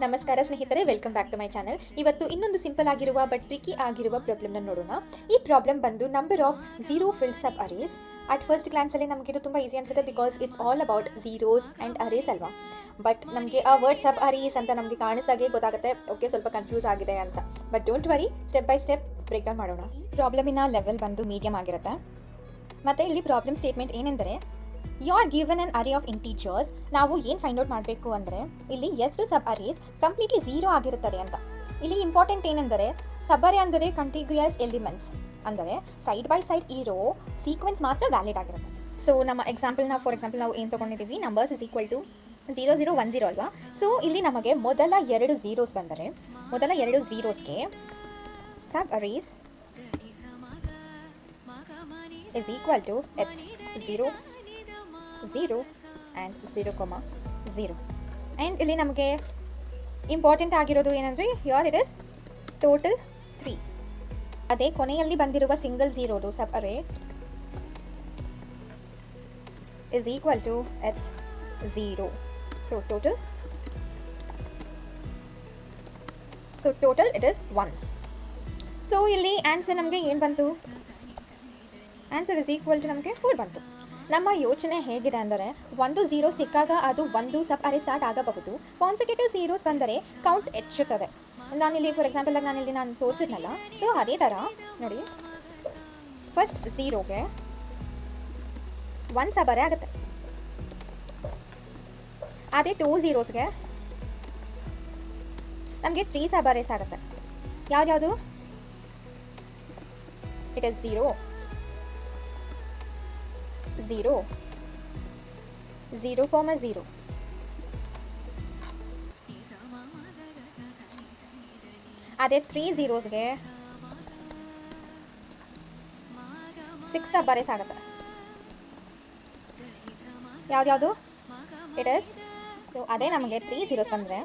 ನಮಸ್ಕಾರ ಸ್ನೇಹಿತರೆ, welcome back to my channel. ಇವತ್ತು ಇನ್ನೊಂದು ಸಿಂಪಲ್ ಆಗಿರುವ ಬಟ್ ಟ್ರಿಕಿ ಆಗಿರುವ ಪ್ರಾಬ್ಲಮ್ನ ನೋಡೋಣ. ಈ ಪ್ರಾಬ್ಲಮ್ ಬಂದು number of zero filled sub arrays. At first ಗ್ಲಾನ್ಸಲ್ಲಿ ನಮಗೆ ಇದು ತುಂಬ ಈಸಿ ಅನ್ಸುತ್ತೆ, because it's all about zeros and arrays ಅಲ್ವಾ. ಬಟ್ ನಮಗೆ ಆ ವರ್ಡ್ ಸಬ್ ಅರೇಸ್ ಅಂತ ನಮಗೆ ಕಾಣಿಸ್ದಾಗೆ ಗೊತ್ತಾಗುತ್ತೆ, ಓಕೆ ಸ್ವಲ್ಪ ಕನ್ಫ್ಯೂಸ್ ಆಗಿದೆ ಅಂತ. But don't worry, step by step break down ಮಾಡೋಣ. ಪ್ರಾಬ್ಲಮಿನ ಲೆವೆಲ್ ಬಂದು ಮೀಡಿಯಮ್ ಆಗಿರುತ್ತೆ. ಮತ್ತು ಇಲ್ಲಿ ಪ್ರಾಬ್ಲಮ್ ಸ್ಟೇಟ್ಮೆಂಟ್ ಏನೆಂದರೆ, you are given an array of integers. ನಾವು ಏನು ಫೈಂಡ್ ಔಟ್ ಮಾಡಬೇಕು ಅಂದರೆ, ಇಲ್ಲಿ ಎಷ್ಟು ಸಬ್ ಅರೇಸ್ ಕಂಪ್ಲೀಟ್ಲಿ ಝೀರೋ ಆಗಿರುತ್ತದೆ ಅಂತ. ಇಲ್ಲಿ ಇಂಪಾರ್ಟೆಂಟ್ ಏನೆಂದರೆ, ಸಬ್ ಅರೇ ಅಂದರೆ ಕಂಟಿಗ್ಯೂಯಸ್ ಎಲಿಮೆಂಟ್ಸ್, ಅಂದರೆ ಸೈಡ್ ಬೈ ಸೈಡ್ ಇರೋ ಸೀಕ್ವೆನ್ಸ್ ಮಾತ್ರ ವ್ಯಾಲಿಡ್ ಆಗಿರುತ್ತೆ. ಸೊ ನಮ್ಮ ಎಕ್ಸಾಂಪಲ್ನ ಫಾರ್ ಎಕ್ಸಾಂಪಲ್ ನಾವು ಏನು ತೊಗೊಂಡಿದ್ದೀವಿ, ನಂಬರ್ಸ್ ಇಸ್ ಈಕ್ವಲ್ ಟು 0 0 1 0 ಅಲ್ವಾ. ಸೊ ಇಲ್ಲಿ ನಮಗೆ ಮೊದಲ ಎರಡು ಝೀರೋಸ್ ಬಂದರೆ, ಮೊದಲ ಎರಡು ಝೀರೋಸ್ಗೆ sub arrays is equal to x 0 0 and 0, 0. And ಇಲ್ಲಿ ನಮಗೆ ಇಂಪಾರ್ಟೆಂಟ್ ಆಗಿರೋದು ಏನಂದರೆ, ಹಿಯರ್ ಇಟ್ ಇಸ್ ಟೋಟಲ್ 3. ಅದೇ ಕೊನೆಯಲ್ಲಿ ಬಂದಿರುವ ಸಿಂಗಲ್ ಝೀರೋದು sub array is equal to x 0. So total it is 1. So ಇಲ್ಲಿ ಆನ್ಸರ್ ನಮಗೆ ಏನು ಬಂತು, ಆನ್ಸರ್ ಇಸ್ ಈಕ್ವಲ್ ಟು ನಮಗೆ 4 ಬಂತು. ನಮ್ಮ ಯೋಚನೆ ಹೇಗಿದೆ ಅಂದರೆ, ಒಂದು ಝೀರೋ ಸಿಕ್ಕಾಗ ಅದು ಒಂದು ಸಬ್ ಅರೇ ಸ್ಟಾರ್ಟ್ ಆಗಬಹುದು. ಕಾನ್ಸಿಕ್ಯೂಟಿವ್ ಝೀರೋಸ್ ಬಂದರೆ ಕೌಂಟ್ ಹೆಚ್ಚುತ್ತದೆ. ನಾನಿಲ್ಲಿ ಫಾರ್ ಎಕ್ಸಾಂಪಲ್ ನಾನು ತೋರಿಸಿದ್ನಲ್ಲ, ಸೊ ಅದೇ ಥರ ನೋಡಿ, ಫಸ್ಟ್ ಝೀರೋಗೆ 1 ಸಬ್ ಅರೇ ಆಗುತ್ತೆ. ಅದೇ 2 ಝೀರೋಸ್ಗೆ ನಮಗೆ 3 ಸಬ್ ಅರೇಸ್ ಆಗುತ್ತೆ. ಯಾವ್ದು ಇಟ್ ಇಸ್ 0 0 0, 0. ಅದೇ 3 ಝೀರೋಸ್ಗೆ 6 ಸಬ್ ಅರೇಸ್ ಆಗುತ್ತೆ. ಯಾವ್ದು ಇಟ್ ಇಸ್, ಸೊ ಅದೇ ನಮಗೆ 3 ಝೀರೋಸ್ ಬಂದರೆ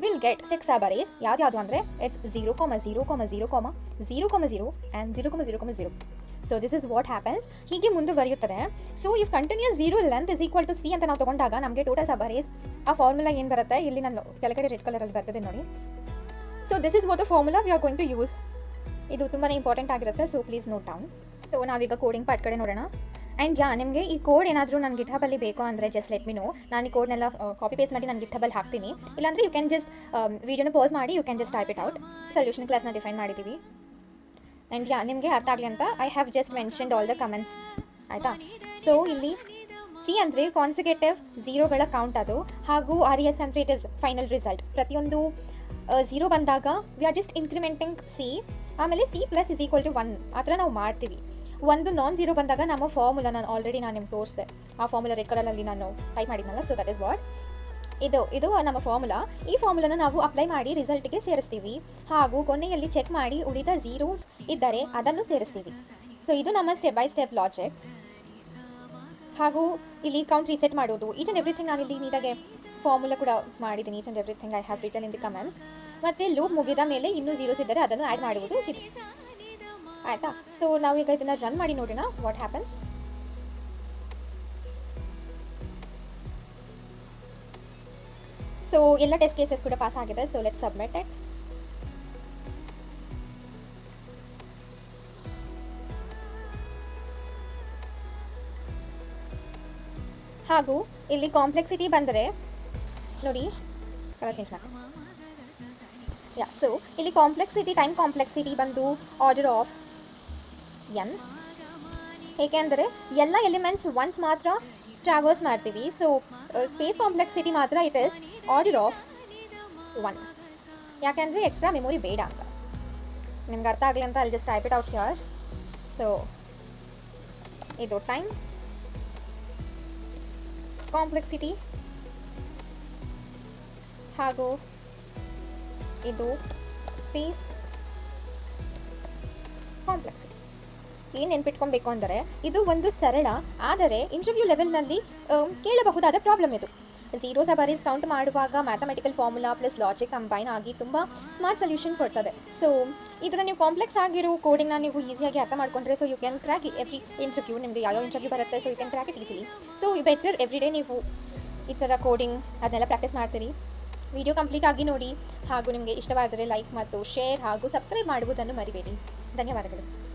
ವಿಲ್ ಗೆಟ್ 6 ಸಬ್ ಅರೇಸ್. ಯಾವ್ದು ಅಂದರೆ it's 0 0 0 0 0 and 0 0 0. So this is what happens. ಹೀಗೆ ಮುಂದುವರಿಯುತ್ತದೆ. So if continuous zero length is equal to C ಅಂತ ನಾವು ತೊಗೊಂಡಾಗ ನಮಗೆ ಟೋಟಲ್ ಸಬ್ ಅರೇಸ್, ಆ ಫಾರ್ಮುಲಾ ಏನು ಬರುತ್ತೆ, ಇಲ್ಲಿ ನಾನು ಕೆಳಗಡೆ ರೆಡ್ ಕಲರಲ್ಲಿ ಬರ್ತದೆ ನೋಡಿ. So this is what the formula we are going to use. ಇದು ತುಂಬಾ ಇಂಪಾರ್ಟೆಂಟ್ ಆಗಿರುತ್ತೆ, so please note down. So ನಾವೀಗ ಕೋಡಿಂಗ್ ಪಾರ್ಟ್ ಕಡೆ ನೋಡೋಣ. ಆ್ಯಂಡ್ ನಿಮಗೆ ಈ ಕೋಡ್ ಏನಾದರೂ ನನ್ನ ಗಿಟ್ಹಬಲ್ಲಿ ಬೇಕು ಅಂದರೆ ಜಸ್ಟ್ ಲೆಟ್ ಮಿ ನೋ. ನಾನು ಈ ಕೋಡ್ನೆಲ್ಲ ಕಾಪಿ ಪೇಸ್ಟ್ ಮಾಡಿ ನಾನು ಗಿಟ್ಹಬಲ್ಲಿ ಹಾಕ್ತೀನಿ. ಇಲ್ಲಾಂದರೆ ಯು ಕ್ಯಾನ್ ಜಸ್ಟ್ ವೀಡಿಯೋನ ಪಾಸ್ ಮಾಡಿ you can just type it out. Solution ಕ್ಲಾಸ್ನ ಡಿಫೈನ್ ಮಾಡಿದ್ದೀವಿ. ಆ್ಯಂಡ್ ನಿಮಗೆ ಅರ್ಥ ಆಗಲಿ ಅಂತ I have just mentioned all the comments, ಆಯಿತಾ. ಸೊ ಇಲ್ಲಿ ಸಿ ಅಂದರೆ ಕಾನ್ಸಿಕ್ಯೂಟಿವ್ ಝೀರೋಗಳ ಕೌಂಟ್ ಅದು, ಹಾಗೂ ಆರ್ ಎಸ್ ಅಂದರೆ ಇಟ್ ಇಸ್ ಫೈನಲ್ ರಿಸಲ್ಟ್. ಪ್ರತಿಯೊಂದು ಝೀರೋ ಬಂದಾಗ we are just incrementing C, ಆಮೇಲೆ C plus is equal to 1 ಆ ಥರ ನಾವು ಮಾಡ್ತೀವಿ. ಒಂದು ನಾನ್ ಝೀರೋ ಬಂದಾಗ ನಮ್ಮ ಫಾರ್ಮುಲಾ ನಾನು ನಿಮ್ಗೆ ತೋರಿಸಿದೆ. ಆ ಫಾರ್ಮುಲಾ ರೆಡ್ ಕಲರಲ್ಲಿ ನಾನು ಟೈಪ್ ಮಾಡಿದ್ನಲ್ಲ, ಸೊ ದಟ್ ಇಸ್ ವಾಟ್ ಇದು ನಮ್ಮ ಫಾರ್ಮುಲಾ. ಈ ಫಾರ್ಮುಲಾನ ನಾವು ಅಪ್ಲೈ ಮಾಡಿ ರಿಸಲ್ಟ್ಗೆ ಸೇರಿಸ್ತೀವಿ, ಹಾಗೂ ಕೊನೆಯಲ್ಲಿ ಚೆಕ್ ಮಾಡಿ ಉಳಿದ ಝೀರೋಸ್ ಇದ್ದರೆ ಅದನ್ನು ಸೇರಿಸ್ತೀವಿ. ಸೊ ಇದು ನಮ್ಮ ಸ್ಟೆಪ್ ಬೈ ಸ್ಟೆಪ್ ಲಾಜಿಕ್. ಹಾಗೂ ಇಲ್ಲಿ ಕೌಂಟ್ ರೀಸೆಟ್ ಮಾಡೋದು, ಈಚ್ ಆ್ಯಂಡ್ ಎವ್ರಿಥಿಂಗ್ ನಾನಿಲ್ಲಿ ನೀಟಾಗೆ ಫಾರ್ಮುಲಾ ಕೂಡ ಮಾಡಿದ್ದೀನಿ. Each and everything I have written in the comments. ಮತ್ತು ಲೂಪ್ ಮುಗಿದ ಮೇಲೆ ಇನ್ನೂ ಝೀರೋಸ್ ಇದ್ದರೆ ಅದನ್ನು ಆ್ಯಡ್ ಮಾಡುವುದು ಇದು, ಆಯಿತಾ. ಸೊ ನಾವೀಗ ಇದನ್ನು ರನ್ ಮಾಡಿ ನೋಡೋಣ ವಾಟ್ ಹ್ಯಾಪನ್ಸ್. ಸೊ ಎಲ್ಲ ಟೆಸ್ಟ್ ಕೇಸಸ್ ಕೂಡ ಪಾಸ್ ಆಗಿದೆ. So let's submit it. ಹಾಗೂ ಇಲ್ಲಿ ಕಾಂಪ್ಲೆಕ್ಸಿಟಿ ಬಂದರೆ ನೋಡಿ, ಕಲರ್ ಚೇಂಜ್ ಮಾಡಿ. ಸೊ ಇಲ್ಲಿ ಕಾಂಪ್ಲೆಕ್ಸಿಟಿ, ಟೈಮ್ ಕಾಂಪ್ಲೆಕ್ಸಿಟಿ ಬಂದು ಆರ್ಡರ್ ಆಫ್ n, ಏಕೆಂದರೆ ಎಲ್ಲ ಎಲಿಮೆಂಟ್ಸ್ ಒನ್ಸ್ ಮಾತ್ರ ಟ್ರಾವರ್ಸ್ ಮಾಡ್ತೀವಿ. ಸೊ ಸ್ಪೇಸ್ ಕಾಂಪ್ಲೆಕ್ಸಿಟಿ ಮಾತ್ರ ಇಟ್ ಇಸ್ ಆರ್ಡರ್ ಆಫ್ 1, ಯಾಕೆಂದರೆ ಎಕ್ಸ್ಟ್ರಾ ಮೆಮೊರಿ ಬೇಡ ಅಂತ. ನಿಮ್ಗೆ ಅರ್ಥ ಆಗಲಿ ಅಂತ ಅಲ್ಲಿ just type it out here. So ಇದು ಟೈಮ್ ಕಾಂಪ್ಲೆಕ್ಸಿಟಿ, ಹಾಗೂ ಇದು ಸ್ಪೇಸ್ ಕಾಂಪ್ಲೆಕ್ಸಿಟಿ. ಏನು ನೆನ್ಪಿಟ್ಕೊಬೇಕು ಅಂದರೆ, ಇದು ಒಂದು ಸರಳ ಆದರೆ ಇಂಟರ್ವ್ಯೂ ಲೆವೆಲ್ನಲ್ಲಿ ಕೇಳಬಹುದಾದ ಪ್ರಾಬ್ಲಮ್ ಇದು. ಝೀರೋ ಸಬ್ ಅರೇಸ್ ಕೌಂಟ್ ಮಾಡುವಾಗ mathematical formula plus logic combine ಆಗಿ ತುಂಬ ಸ್ಮಾರ್ಟ್ ಸೊಲ್ಯೂಷನ್ ಕೊಡ್ತದೆ. ಸೊ ಇದನ್ನು ನೀವು ಕಾಂಪ್ಲೆಕ್ಸ್ ಆಗಿರೋ ಕೋಡಿಂಗ್ನ ನೀವು ಈಸಿಯಾಗಿ ಅರ್ಥ ಮಾಡ್ಕೊಂಡ್ರೆ, so you can crack every interview. ನಿಮಗೆ ಯಾವ ಇಂಟರ್ವ್ಯೂ ಬರುತ್ತೆ, so you can crack it easily. So better every day ನೀವು ಈ ಥರ ಕೋಡಿಂಗ್ ಅದನ್ನೆಲ್ಲ ಪ್ರಾಕ್ಟೀಸ್ ಮಾಡ್ತೀರಿ. ವಿಡಿಯೋ ಕಂಪ್ಲೀಟ್ ಆಗಿ ನೋಡಿ ಹಾಗೂ ನಿಮಗೆ ಇಷ್ಟವಾದರೆ ಲೈಕ್ ಮತ್ತು ಶೇರ್ ಹಾಗೂ ಸಬ್ಸ್ಕ್ರೈಬ್ ಮಾಡುವುದನ್ನು ಮರಿಬೇಡಿ. ಧನ್ಯವಾದಗಳು.